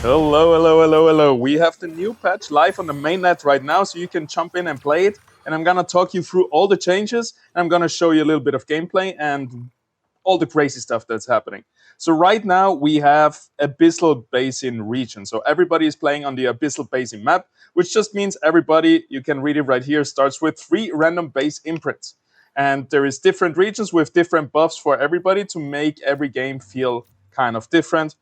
Hello, hello, hello, hello. We have the new patch live on the mainnet right now, so you can jump in and play it. And I'm gonna talk you through all the changes, and I'm gonna show you a little bit of gameplay and all the crazy stuff that's happening. So right now we have Abyssal Basin region. So everybody is playing on the Abyssal Basin map, which just means everybody, you can read it right here, starts with 3 random base imprints. And there is different regions with different buffs for everybody to make every game feel kind of different.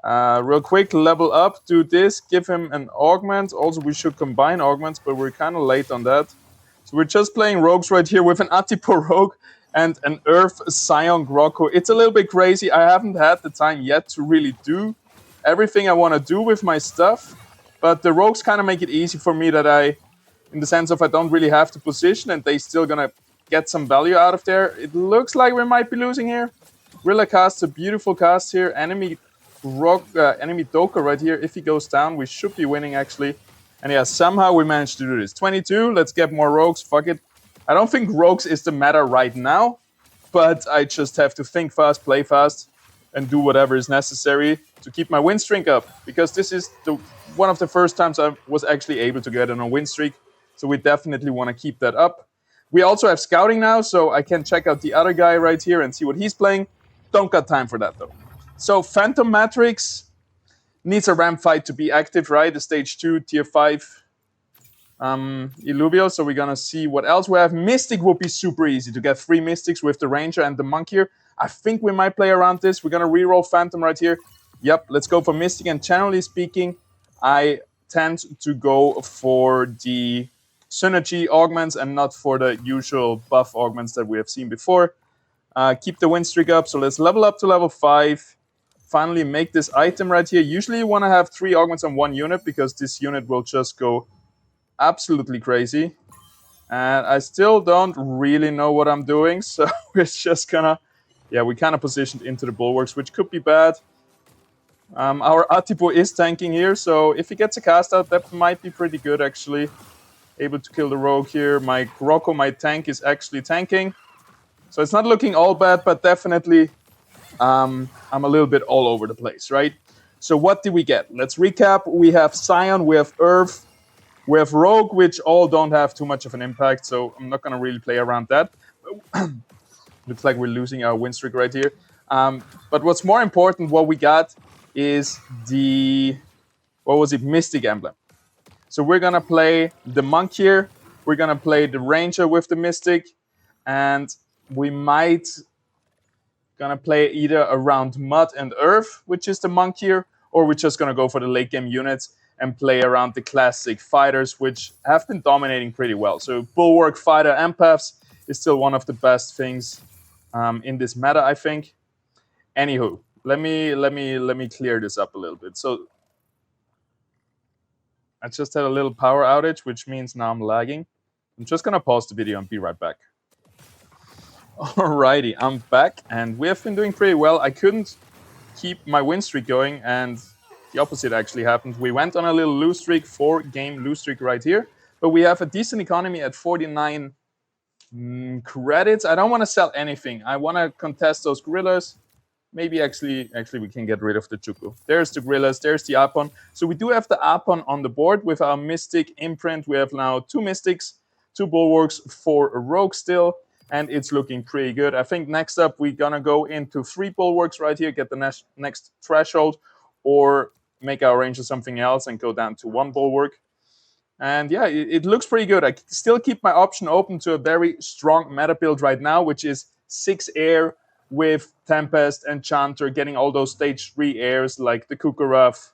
Real quick, level up, do this, give him an augment. Also, we should combine augments, but we're kind of late on that. So we're just playing rogues right here with an Atipo rogue and an Earth Scion Grocco. It's a little bit crazy. I haven't had the time yet to really do everything I want to do with my stuff, but the rogues kind of make it easy for me that in the sense of I don't really have to position and they still gonna get some value out of there. It looks like we might be losing here. Rilla casts a beautiful cast here. Enemy Doka right here. If he goes down, we should be winning actually. And yeah, somehow we managed to do this. 22, let's get more rogues. Fuck it. I don't think rogues is the matter right now, but I just have to think fast, play fast, and do whatever is necessary to keep my win streak up. Because this is one of the first times I was actually able to get on a win streak. So we definitely want to keep that up. We also have scouting now, so I can check out the other guy right here and see what he's playing. Don't got time for that though. So Phantom Matrix needs a ramp fight to be active, right? The stage 2, tier 5 Illuvio. So we're gonna see what else we have. Mystic would be super easy to get 3 Mystics with the Ranger and the Monk here. I think we might play around this. We're gonna reroll Phantom right here. Yep, let's go for Mystic. And generally speaking, I tend to go for the synergy augments and not for the usual buff augments that we have seen before. Keep the win streak up. So let's level up to level 5. Finally make this item right here. Usually you want to have 3 augments on 1 unit because this unit will just go absolutely crazy. And I still don't really know what I'm doing, so we're just gonna, yeah, we kind of positioned into the bulwarks, which could be bad. Our Atipo is tanking here, so if he gets a cast out, that might be pretty good actually. Able to kill the rogue here. My Grocco, my tank, is actually tanking. So it's not looking all bad, but definitely I'm a little bit all over the place, right? So what did we get? Let's recap. We have Scion, we have Earth, we have Rogue, which all don't have too much of an impact, so I'm not going to really play around that. Looks like we're losing our win streak right here. But what's more important, what we got is the, Mystic Emblem. So we're going to play the Monk here. We're going to play the Ranger with the Mystic. And we might gonna play either around Mud and Earth, which is the Monk here, or we're just gonna go for the late game units and play around the classic fighters, which have been dominating pretty well. So Bulwark, Fighter, Empaths is still one of the best things in this meta, I think. Anywho, let me clear this up a little bit. So I just had a little power outage, which means now I'm lagging. I'm just gonna pause the video and be right back. Alrighty, I'm back, and we have been doing pretty well. I couldn't keep my win streak going, and the opposite actually happened. We went on a little lose streak, 4-game lose streak right here, but we have a decent economy at 49 credits. I don't want to sell anything. I want to contest those gorillas. Maybe actually we can get rid of the Juku. There's the gorillas, there's the Apon. So we do have the Apon on the board with our Mystic imprint. We have now 2 Mystics, 2 Bulwarks, 4 Rogues still. And it's looking pretty good. I think next up we're gonna go into 3 Bulwarks right here, get the next threshold, or make our Ranger something else and go down to 1 Bulwark. And yeah, it looks pretty good. I still keep my option open to a very strong meta build right now, which is 6 air with Tempest, Enchanter, getting all those stage 3 airs like the Kukurov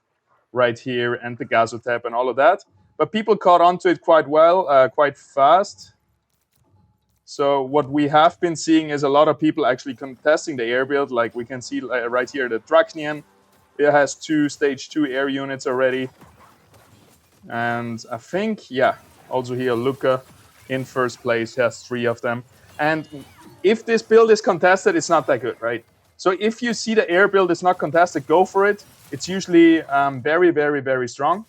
right here and the Gazotep and all of that. But people caught on to it quite well, quite fast. So what we have been seeing is a lot of people actually contesting the air build. Like we can see right here, the Draknian, it has 2 stage 2 air units already. And I think, yeah, also here Luca in first place has 3 of them. And if this build is contested, it's not that good, right? So if you see the air build is not contested, go for it. It's usually very, very, very strong.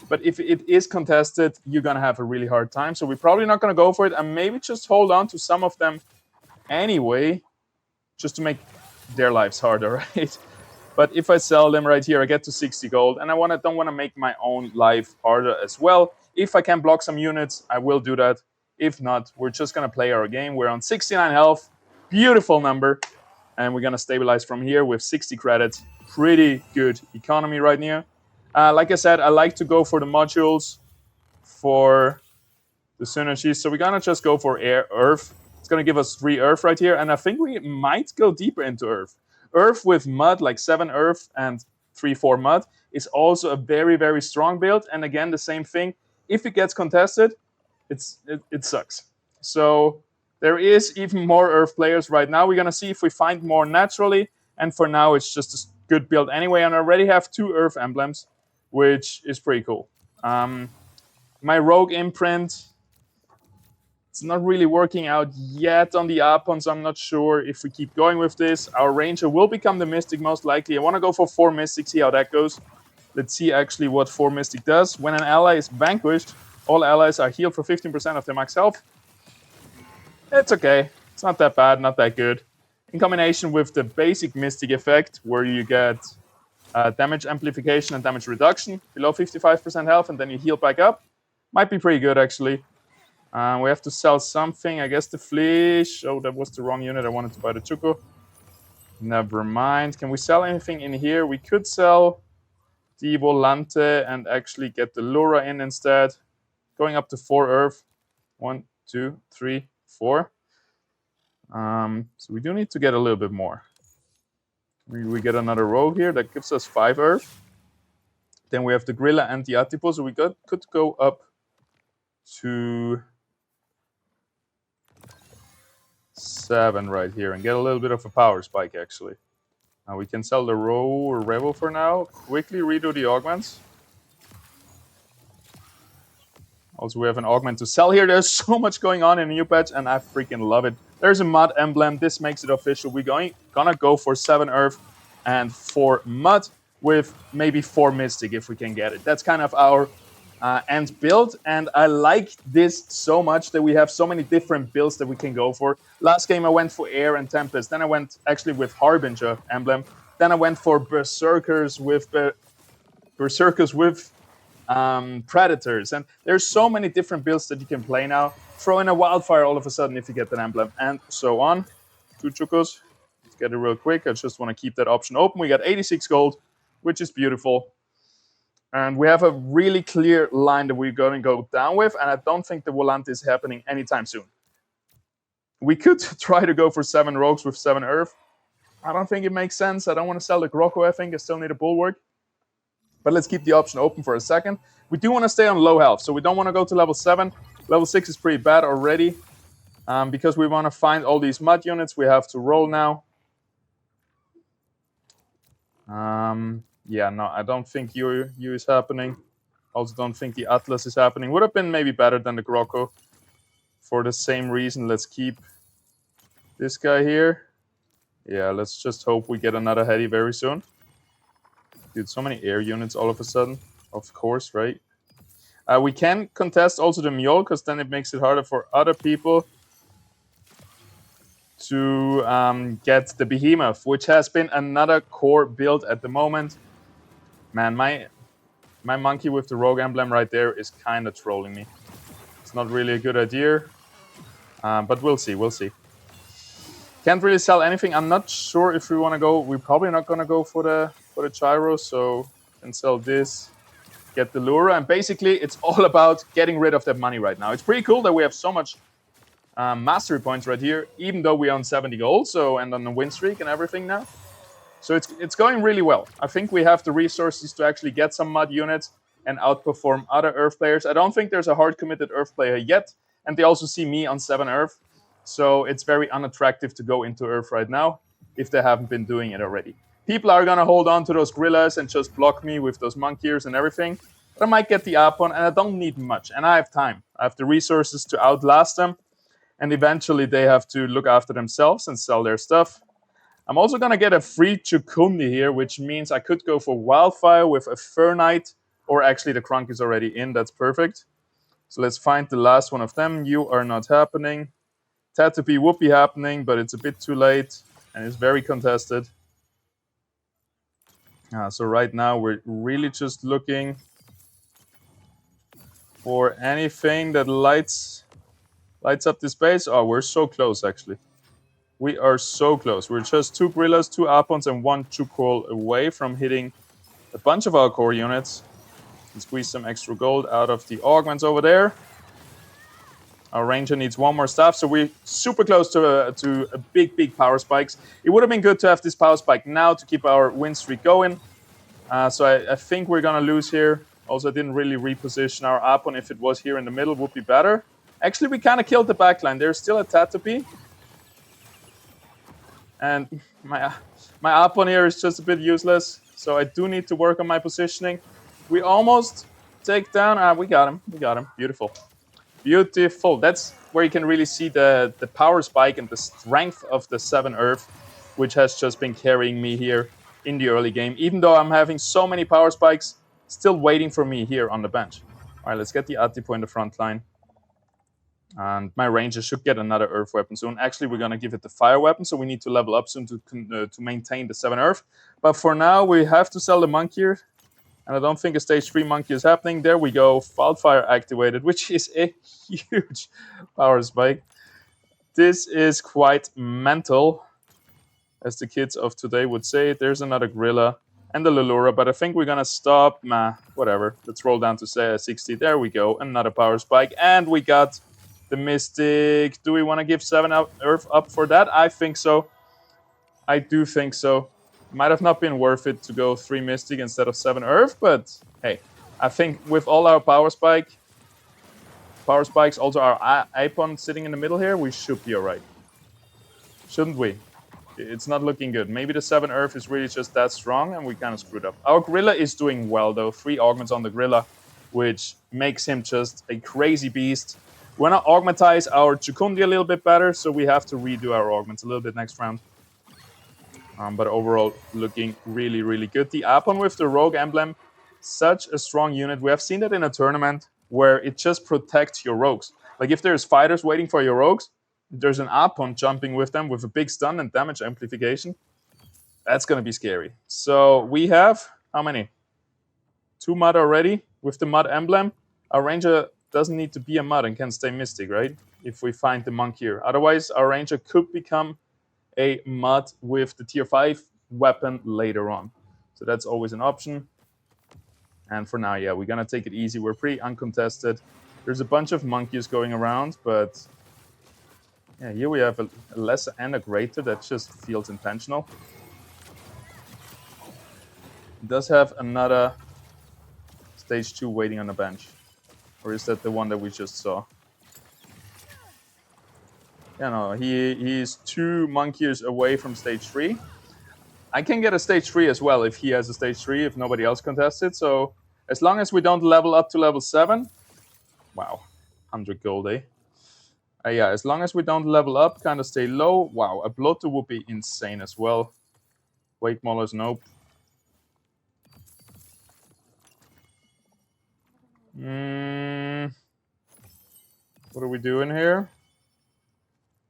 But if it is contested, you're going to have a really hard time. So we're probably not going to go for it, and maybe just hold on to some of them anyway, just to make their lives harder, right? But if I sell them right here, I get to 60 gold, and I don't want to make my own life harder as well. If I can block some units, I will do that. If not, we're just going to play our game. We're on 69 health. Beautiful number. And we're going to stabilize from here with 60 credits. Pretty good economy right now. Like I said, I like to go for the modules for the synergies. So we're going to just go for Earth. It's going to give us 3 Earth right here. And I think we might go deeper into Earth. Earth with mud, like 7 Earth and 3-4 mud, is also a very, very strong build. And again, the same thing. If it gets contested, it sucks. So there is even more Earth players right now. We're going to see if we find more naturally. And for now, it's just a good build anyway. And I already have 2 Earth emblems, which is pretty cool. My Rogue imprint, it's not really working out yet on the Apon, so I'm not sure if we keep going with this. Our Ranger will become the Mystic most likely. I want to go for 4 Mystic, see how that goes. Let's see actually what 4 Mystic does. When an ally is vanquished, all allies are healed for 15% of their max health. It's okay. It's not that bad, not that good. In combination with the basic Mystic effect, where you get damage amplification and damage reduction below 55% health, and then you heal back up, might be pretty good actually. We have to sell something. I guess the Fleesh. Oh, that was the wrong unit. I wanted to buy the Chuko. Never mind. Can we sell anything in here? We could sell the Volante and actually get the Lura in instead. Going up to 4 Earth. 1, 2, 3, 4. So we do need to get a little bit more. We get another Rogue here. That gives us 5 Earth. Then we have the Grilla and the Atipo. So we could go up to 7 right here and get a little bit of a power spike actually. Now we can sell the Revel for now. Quickly redo the augments. Also, we have an augment to sell here. There's so much going on in the new patch, and I freaking love it. There's a mud emblem. This makes it official. We're gonna go for 7 Earth and 4 mud with maybe 4 Mystic if we can get it. That's kind of our end build, and I like this so much that we have so many different builds that we can go for. Last game I went for Air and Tempest. Then I went actually with Harbinger emblem. Then I went for Berserkers with Predators, and there's so many different builds that you can play now. Throw in a Wildfire all of a sudden if you get that emblem, and so on. 2 Chukos. Let's get it real quick. I just want to keep that option open. We got 86 gold, which is beautiful. And we have a really clear line that we're going to go down with, and I don't think the Volante is happening anytime soon. We could try to go for 7 Rogues with 7 Earth. I don't think it makes sense. I don't want to sell the Grocco, I think. I still need a Bulwark. But let's keep the option open for a second. We do want to stay on low health, so we don't want to go to level 7. Level 6 is pretty bad already. Because we want to find all these mud units, we have to roll now. Yeah, no, I don't think U is happening. Also don't think the Atlas is happening. Would have been maybe better than the Grocco. For the same reason, let's keep this guy here. Yeah, let's just hope we get another Heady very soon. Dude, so many air units all of a sudden. Of course, right? We can contest also the Mule, because then it makes it harder for other people to get the Behemoth, which has been another core build at the moment. Man, my monkey with the Rogue emblem right there is kind of trolling me. It's not really a good idea, but we'll see, we'll see. Can't really sell anything. I'm not sure if we want to go. We're probably not going to go for the Gyro, so can sell this, get the Lura, and basically it's all about getting rid of that money right now. It's pretty cool that we have so much mastery points right here, even though we're on 70 gold, so, and on the win streak and everything now. So it's going really well. I think we have the resources to actually get some mud units and outperform other Earth players. I don't think there's a hard committed Earth player yet, and they also see me on 7 Earth. So it's very unattractive to go into Earth right now if they haven't been doing it already. People are going to hold on to those Gorillas and just block me with those Monkeers and everything. But I might get the Apon, and I don't need much. And I have time. I have the resources to outlast them. And eventually they have to look after themselves and sell their stuff. I'm also going to get a free Chukundi here, which means I could go for Wildfire with a Fur Knight, or actually the Krunk is already in. That's perfect. So let's find the last one of them. You are not happening. Tatooine would be happening, but it's a bit too late, and it's very contested. So right now we're really just looking for anything that lights up this base. Oh, we're so close, actually. We are so close. We're just 2 Gorillas, 2 Apons, and 1 Chukol away from hitting a bunch of our core units. And squeeze some extra gold out of the augments over there. Our ranger needs 1 more staff, so we're super close to a big power spikes. It would have been good to have this power spike now to keep our win streak going. So I think we're going to lose here. Also, I didn't really reposition our Apon. If it was here in the middle, would be better. Actually, we kind of killed the backline. There's still a Tatapi. And my Apon here is just a bit useless. So I do need to work on my positioning. We almost take down... we got him. We got him. Beautiful. Beautiful. That's where you can really see the power spike and the strength of the 7 Earth, which has just been carrying me here in the early game. Even though I'm having so many power spikes, still waiting for me here on the bench. All right, let's get the Atipo in the front line. And my ranger should get another Earth weapon soon. Actually, we're going to give it the fire weapon, so we need to level up soon to maintain the 7 Earth. But for now, we have to sell the Monk here. And I don't think a stage 3 monkey is happening. There we go. Wildfire activated, which is a huge power spike. This is quite mental, as the kids of today would say. There's another Gorilla and the Lulura, but I think we're going to stop. Whatever. Let's roll down to say 60. There we go. Another power spike. And we got the Mystic. Do we want to give 7 Earth up for that? I think so. I do think so. Might have not been worth it to go 3 Mystic instead of 7 Earth, but hey, I think with all our power spikes, also our Ipon sitting in the middle here, we should be alright. Shouldn't we? It's not looking good. Maybe the 7 Earth is really just that strong and we kind of screwed up. Our Gorilla is doing well though. 3 augments on the Gorilla, which makes him just a crazy beast. We want to augmentize our Chukundi a little bit better, so we have to redo our augments a little bit next round. But overall, looking really, really good. The Apon with the Rogue Emblem, such a strong unit. We have seen that in a tournament where it just protects your Rogues. Like if there's fighters waiting for your Rogues, there's an Apon jumping with them with a big stun and damage amplification. That's going to be scary. So we have, how many? 2 Mud already with the Mud Emblem. Our Ranger doesn't need to be a Mud and can stay Mystic, right? If we find the Monk here. Otherwise, our Ranger could become a Mud with the tier 5 weapon later on. So that's always an option. And for now, yeah, we're going to take it easy. We're pretty uncontested. There's a bunch of monkeys going around, but yeah, here we have a lesser and a greater that just feels intentional. It does have another stage 2 waiting on the bench. Or is that the one that we just saw? Yeah, no, he's 2 monkeys away from stage 3. I can get a stage 3 as well if he has a stage 3, if nobody else contests it. So as long as we don't level up to level 7, wow, 100 gold, eh? Yeah, as long as we don't level up, kind of stay low, wow, a Blotter would be insane as well. Wake Maulers, nope. What are we doing here?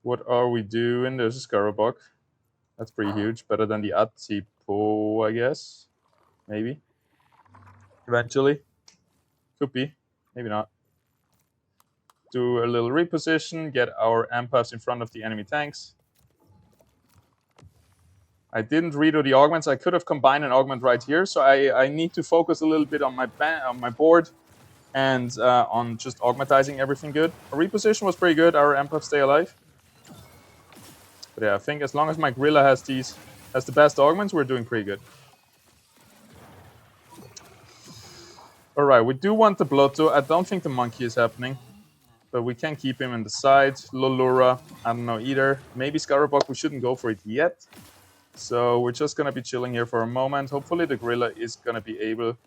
What are we doing? There's a Scarabok. That's pretty huge. Better than the Atipo, I guess. Maybe. Eventually. Could be. Maybe not. Do a little reposition. Get our Empaths in front of the enemy tanks. I didn't redo the augments. I could have combined an augment right here. So I need to focus a little bit on my board. And on just augmentizing everything good. A reposition was pretty good. Our Empaths stay alive. But yeah, I think as long as my Gorilla has the best augments, we're doing pretty good. Alright, we do want the Blotto. I don't think the Monkey is happening. But we can keep him in the side. Lolura, I don't know either. Maybe Scarabok, we shouldn't go for it yet. So we're just going to be chilling here for a moment. Hopefully the Gorilla is going to be able...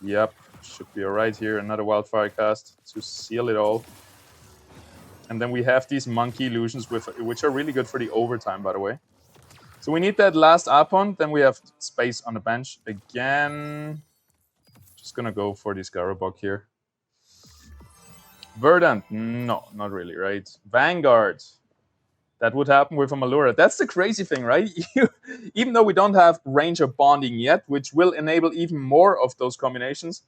Yep, should be alright here. Another Wildfire cast to seal it all. And then we have these monkey illusions, which are really good for the overtime, by the way. So we need that last Apon. Then we have space on the bench again. Just going to go for this Scarabok here. Verdant. No, not really, right? Vanguard. That would happen with a Malura. That's the crazy thing, right? Even though we don't have Ranger bonding yet, which will enable even more of those combinations,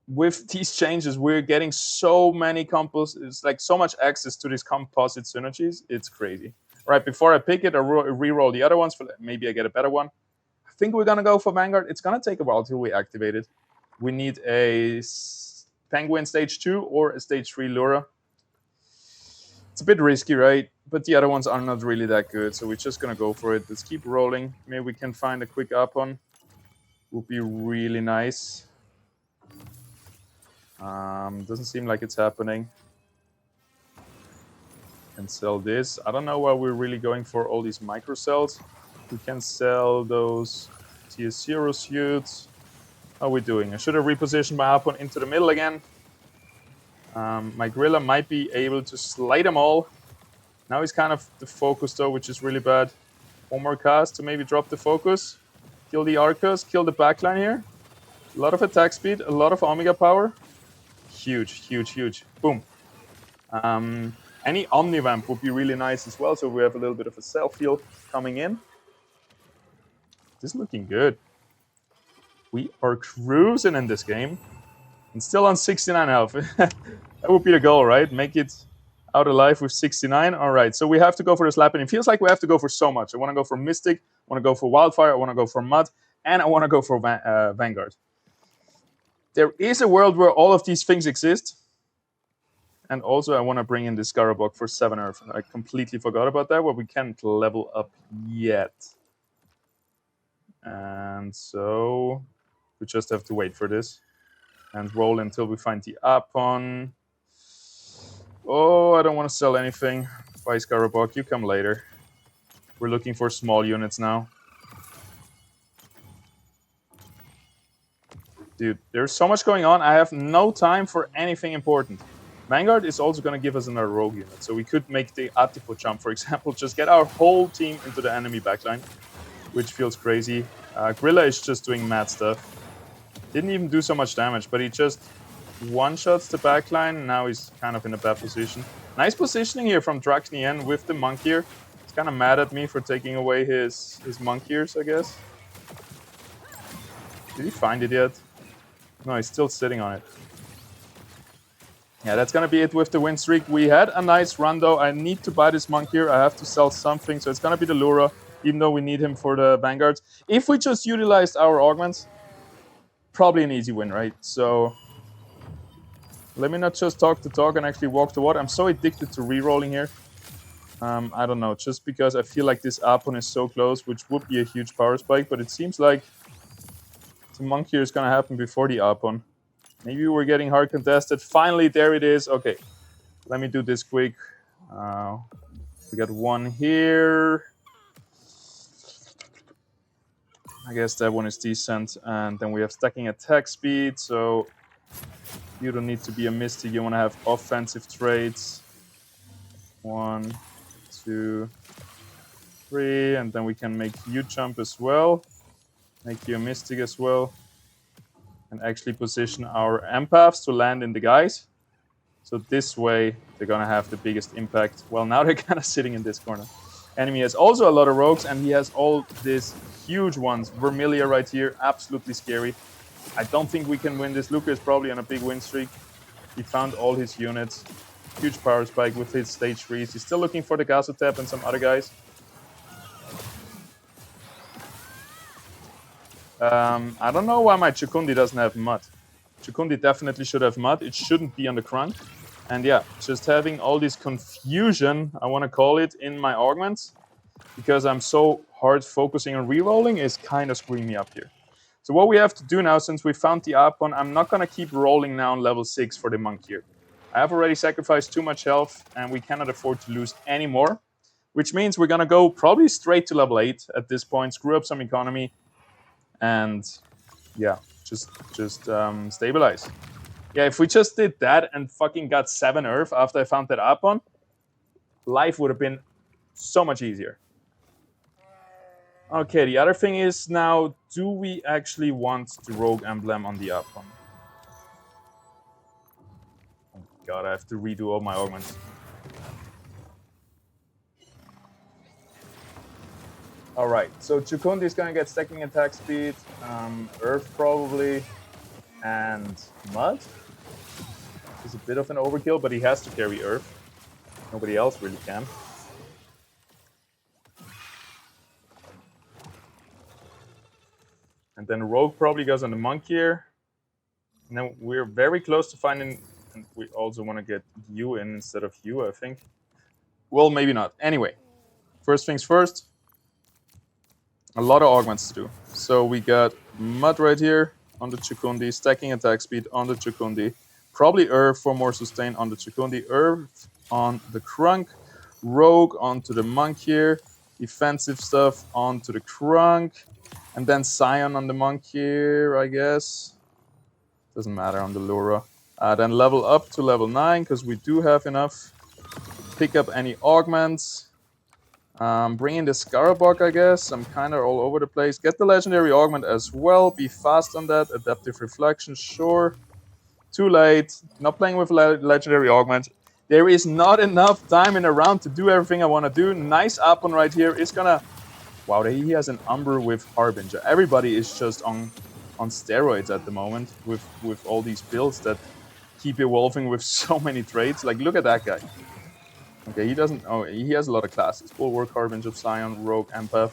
with these changes, we're getting so many combos. It's like so much access to these composite synergies. It's crazy. All right, before I pick it, I re-roll the other ones. Maybe I get a better one. I think we're going to go for Vanguard. It's going to take a while till we activate it. We need a Penguin stage 2 or a stage 3 Lura. It's a bit risky, right? But the other ones are not really that good, so we're just going to go for it. Let's keep rolling. Maybe we can find a quick up on. Would be really nice. Doesn't seem like it's happening. Can sell this. I don't know why we're really going for all these micro cells. We can sell those tier 0 suits. How are we doing? I should have repositioned my Harpoon into the middle again. My Gorilla might be able to slay them all. Now he's kind of the focus though, which is really bad. One more cast to maybe drop the focus. Kill the Arcos, kill the backline here. A lot of attack speed, a lot of Omega power. Huge, huge, huge. Boom. Any Omnivamp would be really nice as well, so we have a little bit of a self-heal coming in. This is looking good. We are cruising in this game. And still on 69 health. That would be the goal, right? Make it out alive with 69. All right, so we have to go for the slap, and it feels like we have to go for so much. I want to go for Mystic, I want to go for Wildfire, I want to go for Mud, and I want to go for Vanguard. There is a world where all of these things exist. And also I want to bring in this Scarabog for 7 Earth. I completely forgot about that, but we can't level up yet. And so we just have to wait for this. And roll until we find the Apon. Oh, I don't want to sell anything. Bye, Scarabog, you come later. We're looking for small units now. Dude, there's so much going on. I have no time for anything important. Vanguard is also going to give us another rogue unit. So we could make the Atipo jump, for example. Just get our whole team into the enemy backline, which feels crazy. Gorilla is just doing mad stuff. Didn't even do so much damage, but he just one-shots the backline. Now he's kind of in a bad position. Nice positioning here from Draknien with the Monk here. He's kind of mad at me for taking away his Monk ears, I guess. Did he find it yet? No, he's still sitting on it. Yeah, that's going to be it with the win streak. We had a nice run, though. I need to buy this Monk here. I have to sell something, so it's going to be the Lura, even though we need him for the Vanguards. If we just utilized our augments, probably an easy win, right? So let me not just talk the talk and actually walk the walk. I'm so addicted to re-rolling here. I don't know, just because I feel like this Apon is so close, which would be a huge power spike, but it seems like the Monk here is going to happen before the Apon. Maybe we're getting hard contested. Finally, there it is. Okay, let me do this quick. We got one here. I guess that one is decent. And then we have stacking attack speed. So you don't need to be a Mystic. You want to have offensive traits. 1, 2, 3. And then we can make you jump as well. Make you a Mystic as well. And actually position our empaths to land in the guys. So this way, they're going to have the biggest impact. Well, now they're kind of sitting in this corner. Enemy has also a lot of rogues, and he has all these huge ones. Vermilia right here, absolutely scary. I don't think we can win this. Luca is probably on a big win streak. He found all his units. Huge power spike with his stage 3s. He's still looking for the Gazotep and some other guys. I don't know why my Chukundi doesn't have Mud. Chukundi definitely should have Mud. It shouldn't be on the Crunk. And yeah, just having all this confusion, I want to call it, in my augments, because I'm so hard focusing on rerolling, is kind of screwing me up here. So what we have to do now, since we found the Apon, I'm not going to keep rolling now on level 6 for the Monk here. I have already sacrificed too much health, and we cannot afford to lose any more, which means we're going to go probably straight to level 8 at this point, screw up some economy, and yeah, just stabilize. Yeah, if we just did that and fucking got 7 Earth after I found that Apon, life would have been so much easier. Okay, the other thing is now, do we actually want the Rogue Emblem on the Apon? Oh god, I have to redo all my augments. Alright, so Chukundi is gonna get stacking attack speed, Earth probably, and Mud. Is a bit of an overkill, but he has to carry Earth. Nobody else really can. And then Rogue probably goes on the Monk here. And then we're very close to finding, and we also want to get you in instead of you, I think. Well, maybe not. Anyway, first things first. A lot of augments to do. So we got Mud right here on the Chukundi, stacking attack speed on the Chukundi. Probably Earth for more sustain on the Chukundi. Earth on the Crunk. Rogue onto the Monk here. Defensive stuff onto the Crunk. And then Scion on the Monk here, I guess. Doesn't matter on the Lura. Then level up to level 9, because we do have enough. Pick up any augments. Bring in the Scarabog, I guess. I'm kind of all over the place. Get the legendary augment as well. Be fast on that. Adaptive reflection, sure. Too late. Not playing with legendary augment. There is not enough time in a round to do everything I want to do. Nice up on right here. It's gonna... Wow, he has an Umber with Harbinger. Everybody is just on steroids at the moment with all these builds that keep evolving with so many traits. Like, look at that guy. Okay, he doesn't... Oh, he has a lot of classes. Bulwark, Harbinger, Scion, Rogue, Empath.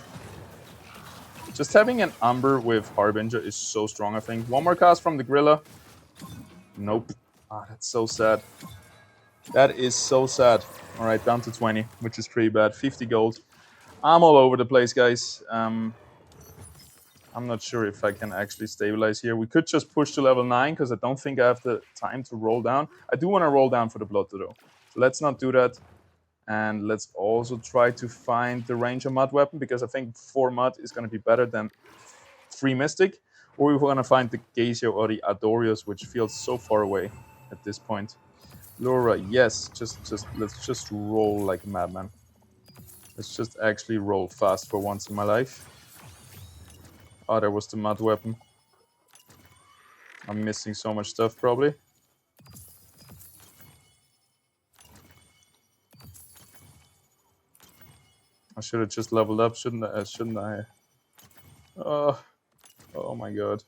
Just having an Umber with Harbinger is so strong, I think. One more cast from the Gorilla. Nope. Ah, that's so sad. That is so sad. All right, down to 20, which is pretty bad. 50 gold. I'm all over the place, guys. I'm not sure if I can actually stabilize here. We could just push to level 9, because I don't think I have the time to roll down. I do want to roll down for the Blood, though. So let's not do that. And let's also try to find the Ranger Mud weapon, because I think 4 Mud is going to be better than 3 Mystic. Or we're going to find the Geisio or the Adorius, which feels so far away at this point. Laura, yes. Let's just roll like a madman. Let's just actually roll fast for once in my life. Oh, there was the Mud weapon. I'm missing so much stuff, probably. I should have just leveled up, shouldn't I? Oh my god.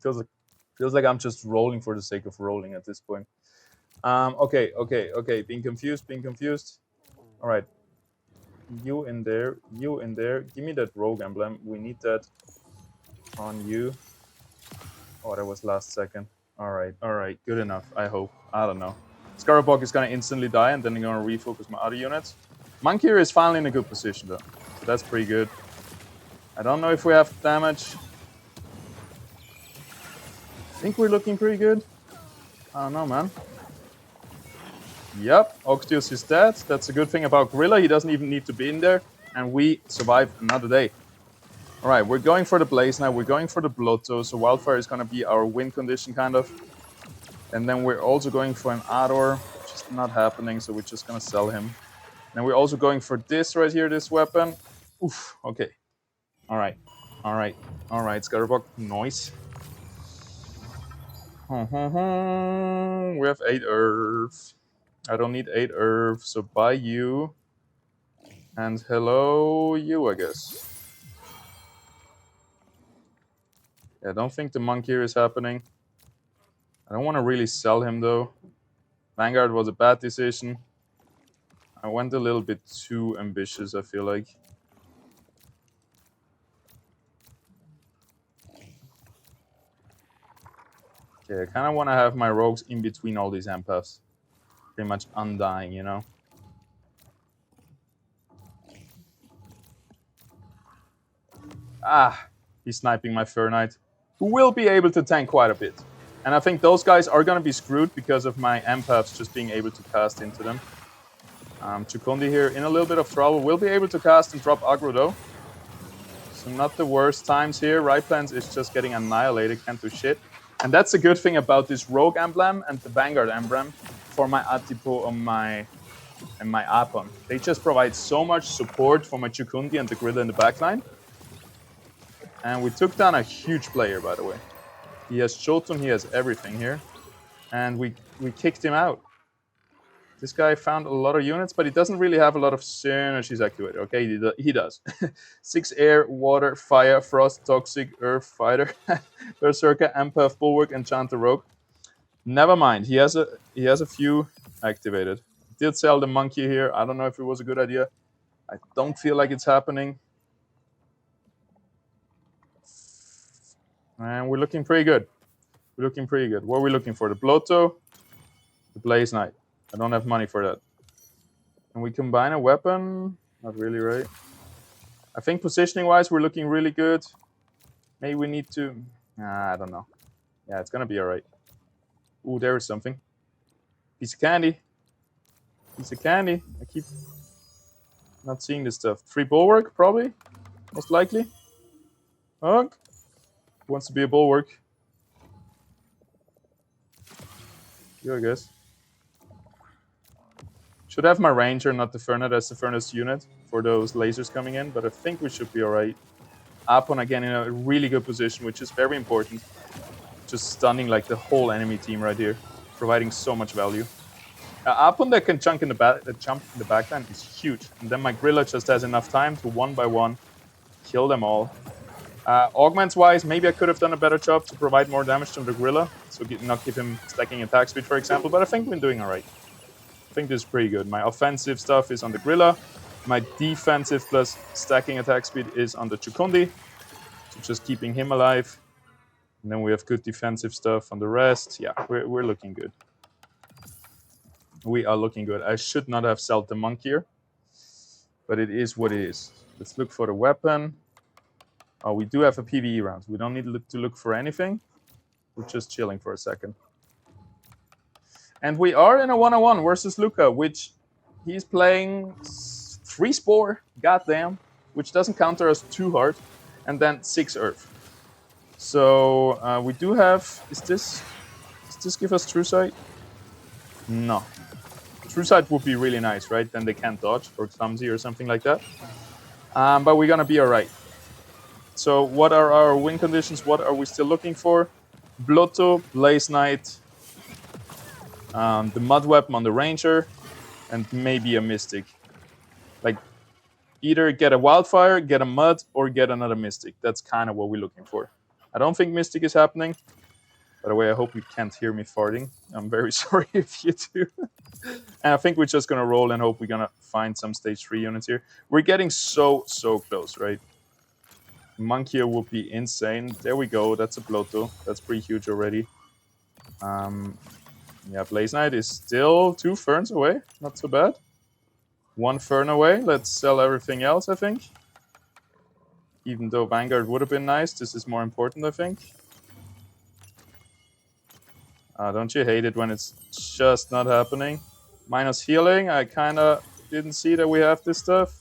Feels like I'm just rolling for the sake of rolling at this point. Okay. Being confused. All right. You in there. Give me that rogue emblem. We need that on you. Oh, that was last second. All right. Good enough, I hope. I don't know. Scarabog is going to instantly die, and then I'm going to refocus my other units. Monk here is finally in a good position, though. So that's pretty good. I don't know if we have damage. I think we're looking pretty good. I don't know, man. Yep, Octius is dead. That's a good thing about Gorilla. He doesn't even need to be in there. And we survive another day. All right, we're going for the Blaze now. We're going for the Blotto. So Wildfire is going to be our win condition, kind of. And then we're also going for an Ador, which is not happening. So we're just going to sell him. And we're also going for this right here, this weapon. Oof, okay. All right. Scatterbug, noise. We have 8 Earth. I don't need 8 Earth, so buy you. And hello, you, I guess. Yeah, I don't think the Monk here is happening. I don't want to really sell him, though. Vanguard was a bad decision. I went a little bit too ambitious, I feel like. Okay, I kind of want to have my rogues in between all these empaths. Pretty much undying, you know? Ah, he's sniping my Fur Knight, who will be able to tank quite a bit. And I think those guys are going to be screwed because of my empaths just being able to cast into them. Chukundi here in a little bit of trouble. Will be able to cast and drop aggro, though. So not the worst times here. Right Plans is just getting annihilated, can't do shit. And that's a good thing about this Rogue emblem and the Vanguard emblem for my Atipo and my Apon. They just provide so much support for my Chukundi and the Gorilla in the backline. And we took down a huge player, by the way. He has Jotun, he has everything here. And we kicked him out. This guy found a lot of units, but he doesn't really have a lot of synergies activated. Okay, he does. 6 air, water, fire, frost, toxic, earth, fighter, berserker, empath, bulwark, enchanter, rogue. Never mind. He has a few activated. Did sell the monkey here. I don't know if it was a good idea. I don't feel like it's happening. And we're looking pretty good. We're looking pretty good. What are we looking for? The Blotto, the Blaze Knight. I don't have money for that. Can we combine a weapon? Not really, right? I think positioning-wise, we're looking really good. Maybe we need to... I don't know. Yeah, it's going to be all right. Ooh, there is something. Piece of candy. Piece of candy. I keep not seeing this stuff. 3 bulwark, probably. Most likely. Oh, wants to be a bulwark. You, I guess. Should have my ranger, not the Fernet, as the furnace unit for those lasers coming in, but I think we should be all right. Apon again in a really good position, which is very important. Just stunning like the whole enemy team right here, providing so much value. Apon that can jump in the backline is huge, and then my Grilla just has enough time to 1 by 1 kill them all. Augments-wise, maybe I could have done a better job to provide more damage to the Grilla, so not give him stacking attack speed, for example, but I think we're doing all right. I think this is pretty good. My offensive stuff is on the Grilla. My defensive plus stacking attack speed is on the Chukundi, so just keeping him alive. And then we have good defensive stuff on the rest. Yeah, we're looking good. We are looking good. I should not have sold the monk here, but it is what it is. Let's look for the weapon. Oh, we do have a PvE round. We don't need to look for anything. We're just chilling for a second. And we are in a 1-on-1 versus Luca, which he's playing 3 Spore, goddamn, which doesn't counter us too hard, and then 6 Earth. So we do have... Does this give us True Sight? No. True Sight would be really nice, right? Then they can't dodge or clumsy or something like that. But we're going to be all right. So what are our win conditions? What are we still looking for? Blotto, Blaze Knight, the Mud Weapon on the Ranger, and maybe a Mystic. Like, either get a Wildfire, get a Mud, or get another Mystic. That's kind of what we're looking for. I don't think Mystic is happening. By the way, I hope you can't hear me farting. I'm very sorry if you do. And I think we're just going to roll and hope we're going to find some stage 3 units here. We're getting so close, right? Monk here would be insane. There we go. That's a Blotto. That's pretty huge already. Yeah, Blaze Knight is still 2 Ferns away. Not so bad. 1 Fern away. Let's sell everything else, I think. Even though Vanguard would have been nice, this is more important, I think. Don't you hate it when it's just not happening? Minus healing. I kind of didn't see that we have this stuff.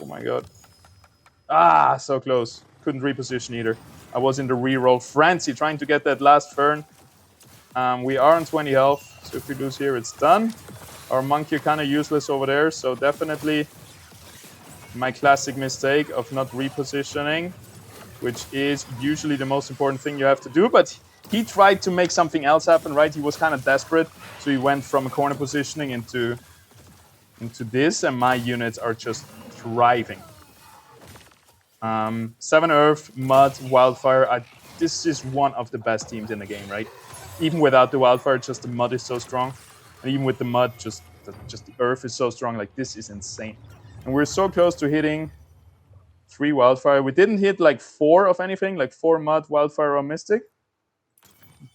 Oh my god. Ah, so close. Couldn't reposition either. I was in the reroll frenzy trying to get that last Fern. We are on 20 health, so if we lose here, it's done. Our monkey kind of useless over there, so definitely my classic mistake of not repositioning, which is usually the most important thing you have to do, but he tried to make something else happen, right? He was kind of desperate, so he went from a corner positioning into this, and my units are just thriving. 7 Earth, Mud, Wildfire. This is one of the best teams in the game, right? Even without the Wildfire, just the Mud is so strong. And even with the Mud, just the Earth is so strong. Like, this is insane. And we're so close to hitting 3 Wildfire. We didn't hit like 4 of anything, like 4 Mud, Wildfire, or Mystic.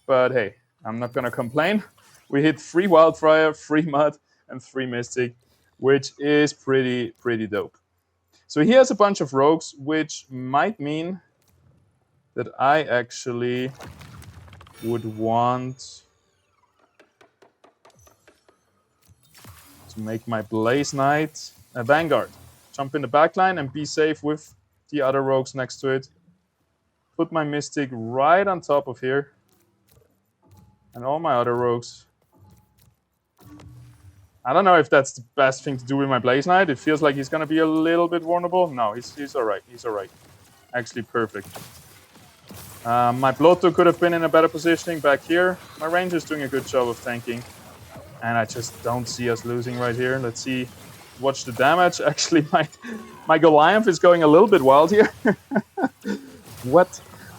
But hey, I'm not going to complain. We hit 3 Wildfire, 3 Mud, and 3 Mystic, which is pretty dope. So he has a bunch of rogues, which might mean that I actually would want to make my Blaze Knight a Vanguard. Jump in the backline and be safe with the other rogues next to it. Put my Mystic right on top of here. And all my other rogues. I don't know if that's the best thing to do with my Blaze Knight. It feels like he's going to be a little bit vulnerable. No, he's all right. He's all right. Actually, perfect. My Blotto could have been in a better positioning back here. My Ranger's doing a good job of tanking. And I just don't see us losing right here. Let's see. Watch the damage. Actually, my Goliath is going a little bit wild here. What?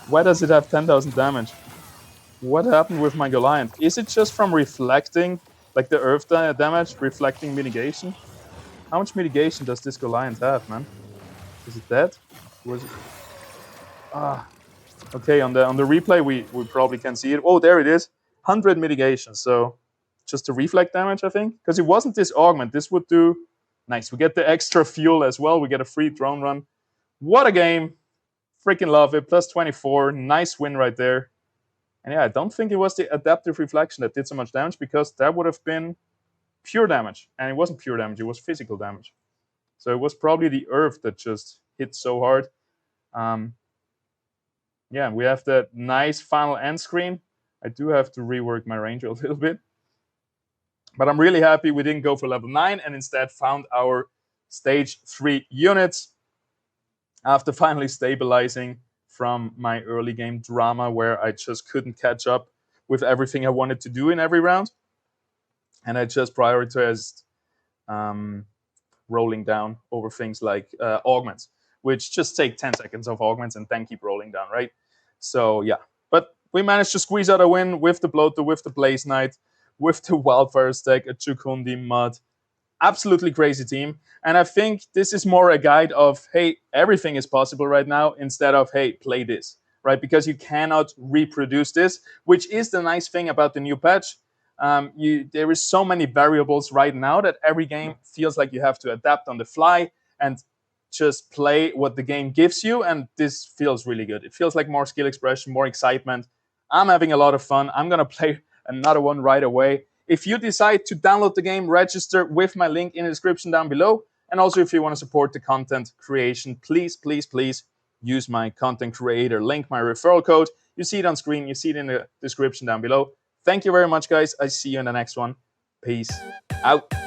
Why does it have 10,000 damage? What happened with my Goliath? Is it just from reflecting, like the earth damage, reflecting mitigation? How much mitigation does this Goliath have, man? Is it dead? Was it? Ah, okay. On the replay, we probably can see it. Oh, there it is. 100 mitigation. So just the reflect damage, I think, because it wasn't this augment. This would do nice. We get the extra fuel as well. We get a free drone run. What a game! Freaking love it. Plus 24. Nice win right there. And yeah, I don't think it was the adaptive reflection that did so much damage, because that would have been pure damage. And it wasn't pure damage, it was physical damage. So it was probably the earth that just hit so hard. Yeah, we have that nice final end screen. I do have to rework my ranger a little bit. But I'm really happy we didn't go for level 9 and instead found our stage 3 units after finally stabilizing from my early game drama where I just couldn't catch up with everything I wanted to do in every round. And I just prioritized rolling down over things like augments, which just take 10 seconds of augments and then keep rolling down, right? So yeah, but we managed to squeeze out a win with the Bloater, with the Blaze Knight, with the Wildfire stack, a Chukundi Mud. Absolutely crazy team. And I think this is more a guide of, hey, everything is possible right now, instead of, hey, play this, right? Because you cannot reproduce this, which is the nice thing about the new patch. There is so many variables right now that every game feels like you have to adapt on the fly and just play what the game gives you. And this feels really good. It feels like more skill expression, more excitement. I'm having a lot of fun. I'm going to play another one right away. If you decide to download the game, register with my link in the description down below. And also, if you want to support the content creation, please, please, please use my content creator link, my referral code. You see it on screen. You see it in the description down below. Thank you very much, guys. I see you in the next one. Peace out.